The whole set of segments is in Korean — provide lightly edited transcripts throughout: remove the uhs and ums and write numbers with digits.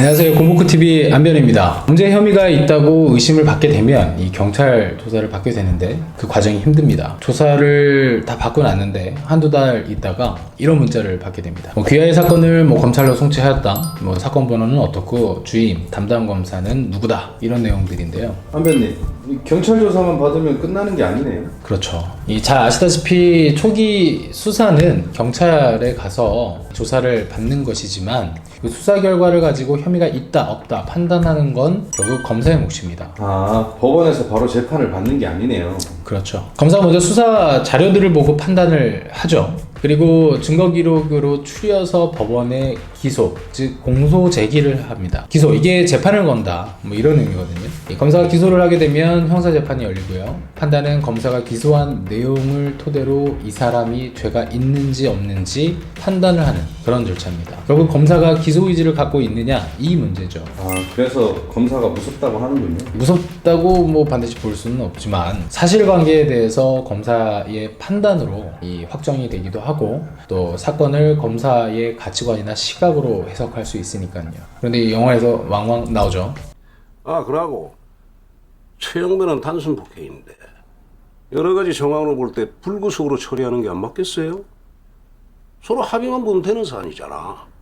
안녕하세요. 공보크TV 안변입니다. 범죄 혐의가 있다고 의심을 받게 되면 이 경찰 조사를 받게 되는데 그 과정이 힘듭니다. 조사를 다 받고 났는데 한두 달 있다가 이런 문자를 받게 됩니다. 귀하의 사건을 검찰로 송치하였다. 사건 번호는 어떻고 주임, 담당 검사는 누구다. 이런 내용들인데요. 안변님, 경찰 조사만 받으면 끝나는 게 아니네요. 그렇죠. 잘 아시다시피 초기 수사는 경찰에 가서 조사를 받는 것이지만 그 수사 결과를 가지고 혐의가 있다 없다 판단하는 건 결국 검사의 몫입니다. 법원에서 바로 재판을 받는 게 아니네요. 그렇죠. 검사가 먼저 수사 자료들을 보고 판단을 하죠. 그리고 증거 기록으로 추려서 법원에 기소, 즉 공소 제기를 합니다. 기소, 이게 재판을 건다, 이런 의미거든요. 검사가 기소를 하게 되면 형사 재판이 열리고요. 판단은 검사가 기소한 내용을 토대로 이 사람이 죄가 있는지 없는지 판단을 하는 그런 절차입니다. 결국 검사가 기소 의지를 갖고 있느냐, 이 문제죠. 그래서 검사가 무섭다고 하는군요. 무섭다고 반드시 볼 수는 없지만 사실관계에 대해서 검사의 판단으로 확정이 되기도 하고 또 사건을 검사의 가치관이나 시각으로 해석할 수 있으니까요. 그런데 이 영화에서 왕왕 나오죠. 그러고 최영배는 단순 폭행인데 여러 가지 정황으로 볼 때 불구속으로 처리하는 게 안 맞겠어요? 서로 합의만 보면 되는 사안이잖아.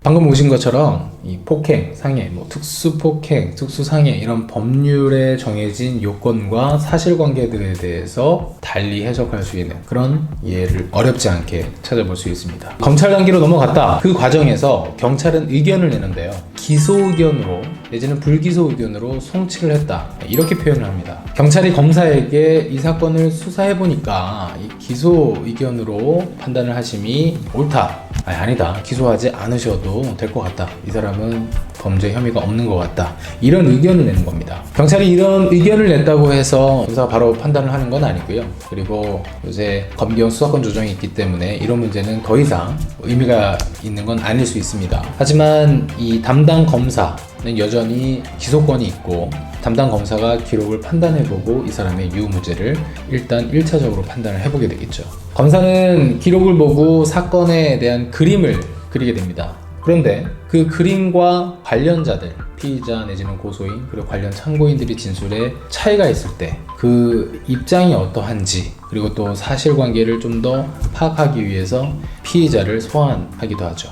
방금 보신 것처럼 이 폭행, 상해, 특수폭행, 특수상해 이런 법률에 정해진 요건과 사실관계들에 대해서 달리 해석할 수 있는 그런 이해를 어렵지 않게 찾아볼 수 있습니다. 검찰 단계로 넘어갔다. 그 과정에서 경찰은 의견을 내는데요. 기소 의견으로 내지는 불기소 의견으로 송치를 했다. 이렇게 표현을 합니다. 경찰이 검사에게 이 사건을 수사해보니까 이 기소 의견으로 판단을 하심이 옳다. 아니다. 기소하지 않으셔도 될 것 같다. 이 사람은 범죄 혐의가 없는 것 같다. 이런 의견을 내는 겁니다. 경찰이 이런 의견을 냈다고 해서 검사가 바로 판단을 하는 건 아니고요. 그리고 요새 검경 수사권 조정이 있기 때문에 이런 문제는 더 이상 의미가 있는 건 아닐 수 있습니다. 하지만 이 담당 검사는 여전히 기소권이 있고 담당 검사가 기록을 판단해보고 이 사람의 유무죄를 일단 1차적으로 판단을 해보게 되겠죠. 검사는 기록을 보고 사건에 대한 그림을 그리게 됩니다. 그런데 그 그림과 관련자들, 피의자 내지는 고소인 그리고 관련 참고인들이 진술에 차이가 있을 때 그 입장이 어떠한지 그리고 또 사실관계를 좀 더 파악하기 위해서 피의자를 소환하기도 하죠.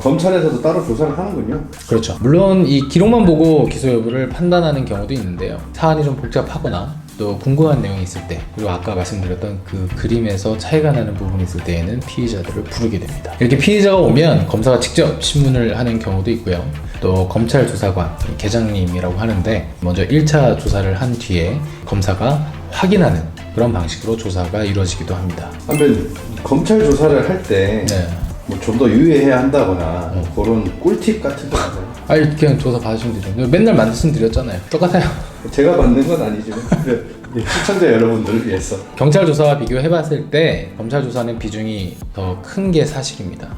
검찰에서도 따로 조사를 하는군요. 그렇죠. 물론 이 기록만 보고 기소 여부를 판단하는 경우도 있는데요. 사안이 좀 복잡하거나 또 궁금한 내용이 있을 때 그리고 아까 말씀드렸던 그 그림에서 차이가 나는 부분이 있을 때에는 피의자들을 부르게 됩니다. 이렇게 피의자가 오면 검사가 직접 신문을 하는 경우도 있고요. 또 검찰 조사관, 계장님이라고 하는데 먼저 1차 조사를 한 뒤에 검사가 확인하는 그런 방식으로 조사가 이루어지기도 합니다. 안변님, 검찰 조사를 할 때 좀 더 유의해야 한다거나 그런 꿀팁 같은 거 있나요? 그냥 조사 받으시면 되죠. 맨날 말씀드렸잖아요. 똑같아요. 제가 받는 건 아니지만 시청자 여러분들을 위해서 경찰 조사와 비교해봤을 때 검찰 조사는 비중이 더 큰 게 사실입니다.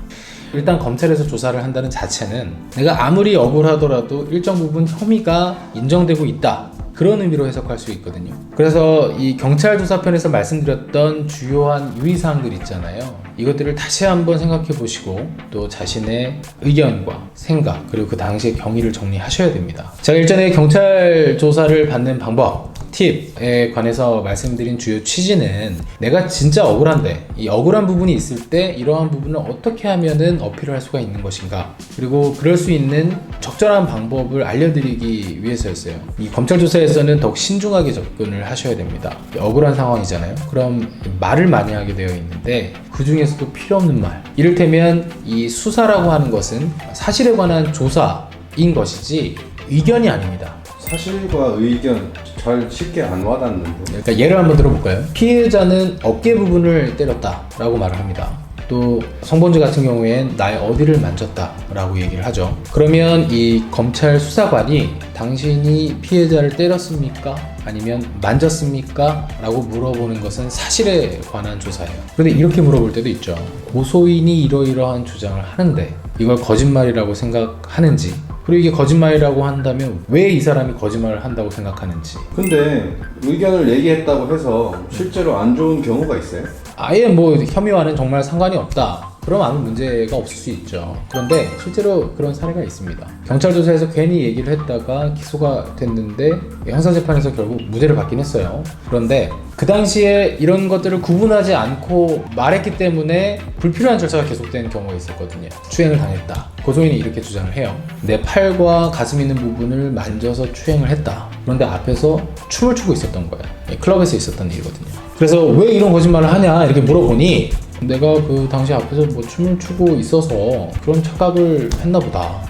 일단 검찰에서 조사를 한다는 자체는 내가 아무리 억울하더라도 일정 부분 혐의가 인정되고 있다. 그런 의미로 해석할 수 있거든요. 그래서 이 경찰 조사편에서 말씀드렸던 주요한 유의사항들 있잖아요. 이것들을 다시 한번 생각해 보시고 또 자신의 의견과 생각 그리고 그 당시의 경위를 정리하셔야 됩니다. 제가 일전에 경찰 조사를 받는 방법 팁에 관해서 말씀드린 주요 취지는 내가 진짜 억울한데 이 억울한 부분이 있을 때 이러한 부분을 어떻게 하면은 어필을 할 수가 있는 것인가 그리고 그럴 수 있는 적절한 방법을 알려드리기 위해서였어요. 이 검찰 조사에서는 더욱 신중하게 접근을 하셔야 됩니다. 억울한 상황이잖아요. 그럼 말을 많이 하게 되어 있는데 그 중에서도 필요 없는 말 이를테면 이 수사라고 하는 것은 사실에 관한 조사인 것이지 의견이 아닙니다. 사실과 의견 잘 쉽게 안 와닿는데. 그러니까 예를 한번 들어볼까요? 피해자는 어깨 부분을 때렸다 라고 말을 합니다. 또 성범죄 같은 경우엔 나의 어디를 만졌다 라고 얘기를 하죠. 그러면 이 검찰 수사관이 당신이 피해자를 때렸습니까? 아니면 만졌습니까? 라고 물어보는 것은 사실에 관한 조사예요. 그런데 이렇게 물어볼 때도 있죠. 고소인이 이러이러한 주장을 하는데 이걸 거짓말이라고 생각하는지 그리고 이게 거짓말이라고 한다면 왜 이 사람이 거짓말을 한다고 생각하는지. 근데 의견을 얘기했다고 해서 실제로 안 좋은 경우가 있어요? 아예 혐의와는 정말 상관이 없다. 그럼 아무 문제가 없을 수 있죠. 그런데 실제로 그런 사례가 있습니다. 경찰 조사에서 괜히 얘기를 했다가 기소가 됐는데 형사재판에서 결국 무죄를 받긴 했어요. 그런데 그 당시에 이런 것들을 구분하지 않고 말했기 때문에 불필요한 절차가 계속된 경우가 있었거든요. 추행을 당했다. 고소인이 이렇게 주장을 해요. 내 팔과 가슴 있는 부분을 만져서 추행을 했다. 그런데 앞에서 춤을 추고 있었던 거예요. 클럽에서 있었던 일이거든요. 그래서 왜 이런 거짓말을 하냐 이렇게 물어보니 내가 그 당시 앞에서 뭐 춤을 추고 있어서 그런 착각을 했나 보다.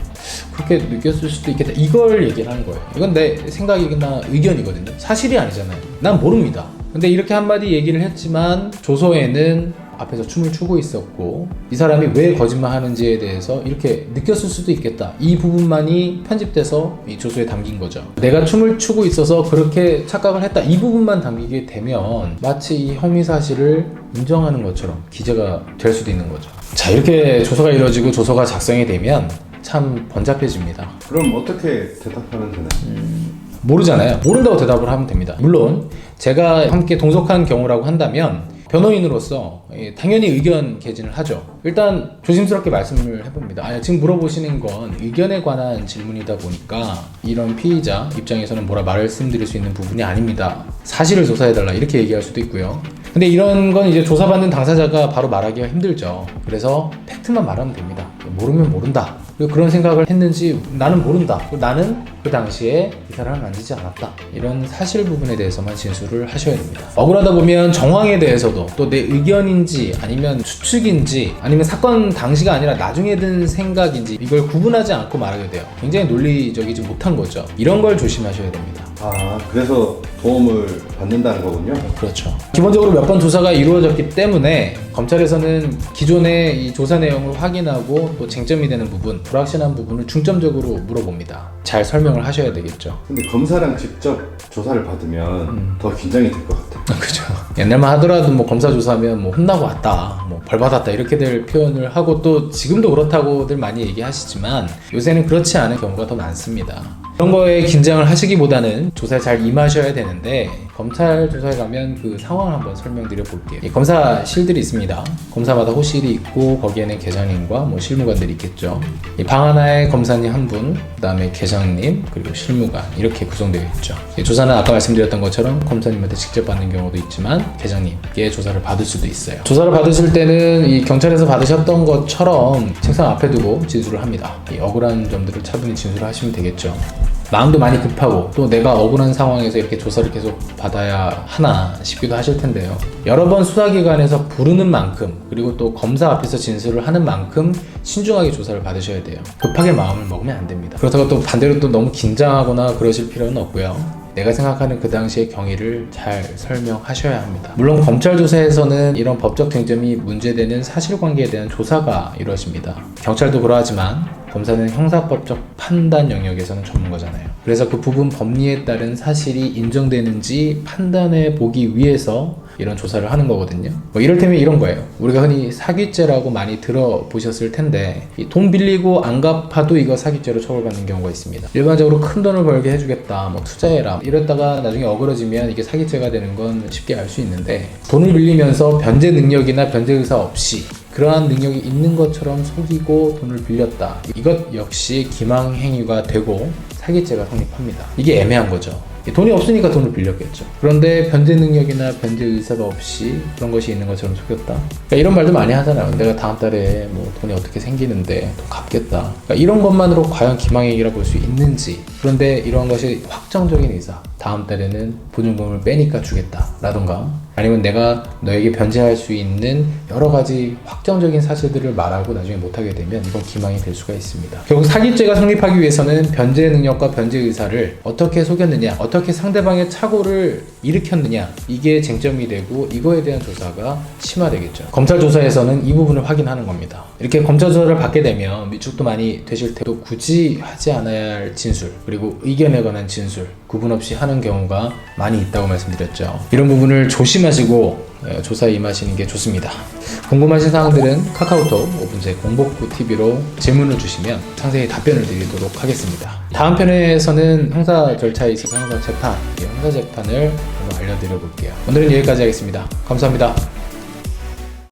그렇게 느꼈을 수도 있겠다. 이걸 얘기를 하는 거예요. 이건 내 생각이나 의견이거든요. 사실이 아니잖아요. 난 모릅니다. 근데 이렇게 한마디 얘기를 했지만 조서에는 앞에서 춤을 추고 있었고 이 사람이 왜 거짓말 하는지에 대해서 이렇게 느꼈을 수도 있겠다. 이 부분만이 편집돼서 이 조서에 담긴 거죠. 내가 춤을 추고 있어서 그렇게 착각을 했다. 이 부분만 담기게 되면 마치 이 혐의 사실을 인정하는 것처럼 기재가 될 수도 있는 거죠. 자, 이렇게 조서가 이루어지고 조서가 작성이 되면 참 번잡해집니다. 그럼 어떻게 대답하면 되나요? 모르잖아요. 모른다고 대답을 하면 됩니다. 물론 제가 함께 동석한 경우라고 한다면 변호인으로서 당연히 의견 개진을 하죠. 일단 조심스럽게 말씀을 해봅니다. 지금 물어보시는 건 의견에 관한 질문이다 보니까 이런 피의자 입장에서는 뭐라 말씀드릴 수 있는 부분이 아닙니다. 사실을 조사해달라 이렇게 얘기할 수도 있고요. 근데 이런 건 이제 조사받는 당사자가 바로 말하기가 힘들죠. 그래서 팩트만 말하면 됩니다. 모르면 모른다. 그런 생각을 했는지 나는 모른다. 나는 그 당시에 이 사람을 만지지 않았다. 이런 사실 부분에 대해서만 진술을 하셔야 됩니다. 억울하다 보면 정황에 대해서도 또 내 의견인지 아니면 추측인지 아니면 사건 당시가 아니라 나중에 든 생각인지 이걸 구분하지 않고 말하게 돼요. 굉장히 논리적이지 못한 거죠. 이런 걸 조심하셔야 됩니다. 그래서 도움을 받는다는 거군요. 그렇죠. 기본적으로 몇 번 조사가 이루어졌기 때문에 검찰에서는 기존의 이 조사 내용을 확인하고 또 쟁점이 되는 부분, 불확실한 부분을 중점적으로 물어봅니다. 잘 설명을 하셔야 되겠죠. 근데 검사랑 직접 조사를 받으면 더 긴장이 될 것 같아요. 그죠. 옛날만 하더라도 뭐 검사 조사하면 뭐 혼나고 왔다, 뭐 벌 받았다 이렇게 될 표현을 하고 또 지금도 그렇다고들 많이 얘기하시지만 요새는 그렇지 않은 경우가 더 많습니다. 그런 거에 긴장을 하시기보다는 조사에 잘 임하셔야 되는데 검찰 조사에 가면 그 상황을 한번 설명드려 볼게요. 검사실들이 있습니다. 검사마다 호실이 있고 거기에는 계장님과 뭐 실무관들이 있겠죠. 이 방 하나에 검사님 한 분, 그 다음에 계장님, 그리고 실무관 이렇게 구성되어 있죠. 조사는 아까 말씀드렸던 것처럼 검사님한테 직접 받는 경우도 있지만 계장님께 조사를 받을 수도 있어요. 조사를 받으실 때는 이 경찰에서 받으셨던 것처럼 책상 앞에 두고 진술을 합니다. 이 억울한 점들을 차분히 진술을 하시면 되겠죠. 마음도 많이 급하고 또 내가 억울한 상황에서 이렇게 조사를 계속 받아야 하나 싶기도 하실 텐데요. 여러 번 수사기관에서 부르는 만큼 그리고 또 검사 앞에서 진술을 하는 만큼 신중하게 조사를 받으셔야 돼요. 급하게 마음을 먹으면 안 됩니다. 그렇다고 또 반대로 또 너무 긴장하거나 그러실 필요는 없고요. 내가 생각하는 그 당시의 경위를 잘 설명하셔야 합니다. 물론 검찰 조사에서는 이런 법적 쟁점이 문제되는 사실관계에 대한 조사가 이루어집니다. 경찰도 그러하지만 검사는 형사법적 판단 영역에서는 전문가잖아요. 그래서 그 부분 법리에 따른 사실이 인정되는지 판단해 보기 위해서 이런 조사를 하는 거거든요. 뭐 이를테면 이런 거예요. 우리가 흔히 사기죄라고 많이 들어보셨을 텐데 이 돈 빌리고 안 갚아도 이거 사기죄로 처벌받는 경우가 있습니다. 일반적으로 큰 돈을 벌게 해주겠다, 뭐 투자해라 이랬다가 나중에 어그러지면 이게 사기죄가 되는 건 쉽게 알 수 있는데 돈을 빌리면서 변제 능력이나 변제 의사 없이 그러한 능력이 있는 것처럼 속이고 돈을 빌렸다. 이것 역시 기망행위가 되고 사기죄가 성립합니다. 이게 애매한 거죠. 돈이 없으니까 돈을 빌렸겠죠. 그런데 변제 능력이나 변제 의사가 없이 그런 것이 있는 것처럼 속였다. 그러니까 이런 말도 많이 하잖아요. 내가 다음 달에 뭐 돈이 어떻게 생기는데 돈 갚겠다. 그러니까 이런 것만으로 과연 기망행위라 볼 수 있는지. 그런데 이러한 것이 확정적인 의사. 다음 달에는 보증금을 빼니까 주겠다 라던가 아니면 내가 너에게 변제할 수 있는 여러 가지 확정적인 사실들을 말하고 나중에 못하게 되면 이건 기망이 될 수가 있습니다. 결국 사기죄가 성립하기 위해서는 변제 능력과 변제 의사를 어떻게 속였느냐, 어떻게 상대방의 착오를 일으켰느냐, 이게 쟁점이 되고 이거에 대한 조사가 심화되겠죠. 검찰 조사에서는 이 부분을 확인하는 겁니다. 이렇게 검찰 조사를 받게 되면 위축도 많이 되실 테고 굳이 하지 않아야 할 진술 그리고 의견에 관한 진술 구분 없이 하는 경우가 많이 있다고 말씀드렸죠. 이런 부분을 조심하시고 조사에 임하시는 게 좋습니다. 궁금하신 사항들은 카카오톡 오픈제 공복구 TV로 질문을 주시면 상세히 답변을 드리도록 하겠습니다. 다음 편에서는 형사 절차에 있어서 형사 재판을 한번 알려드려 볼게요. 오늘은 여기까지 하겠습니다. 감사합니다.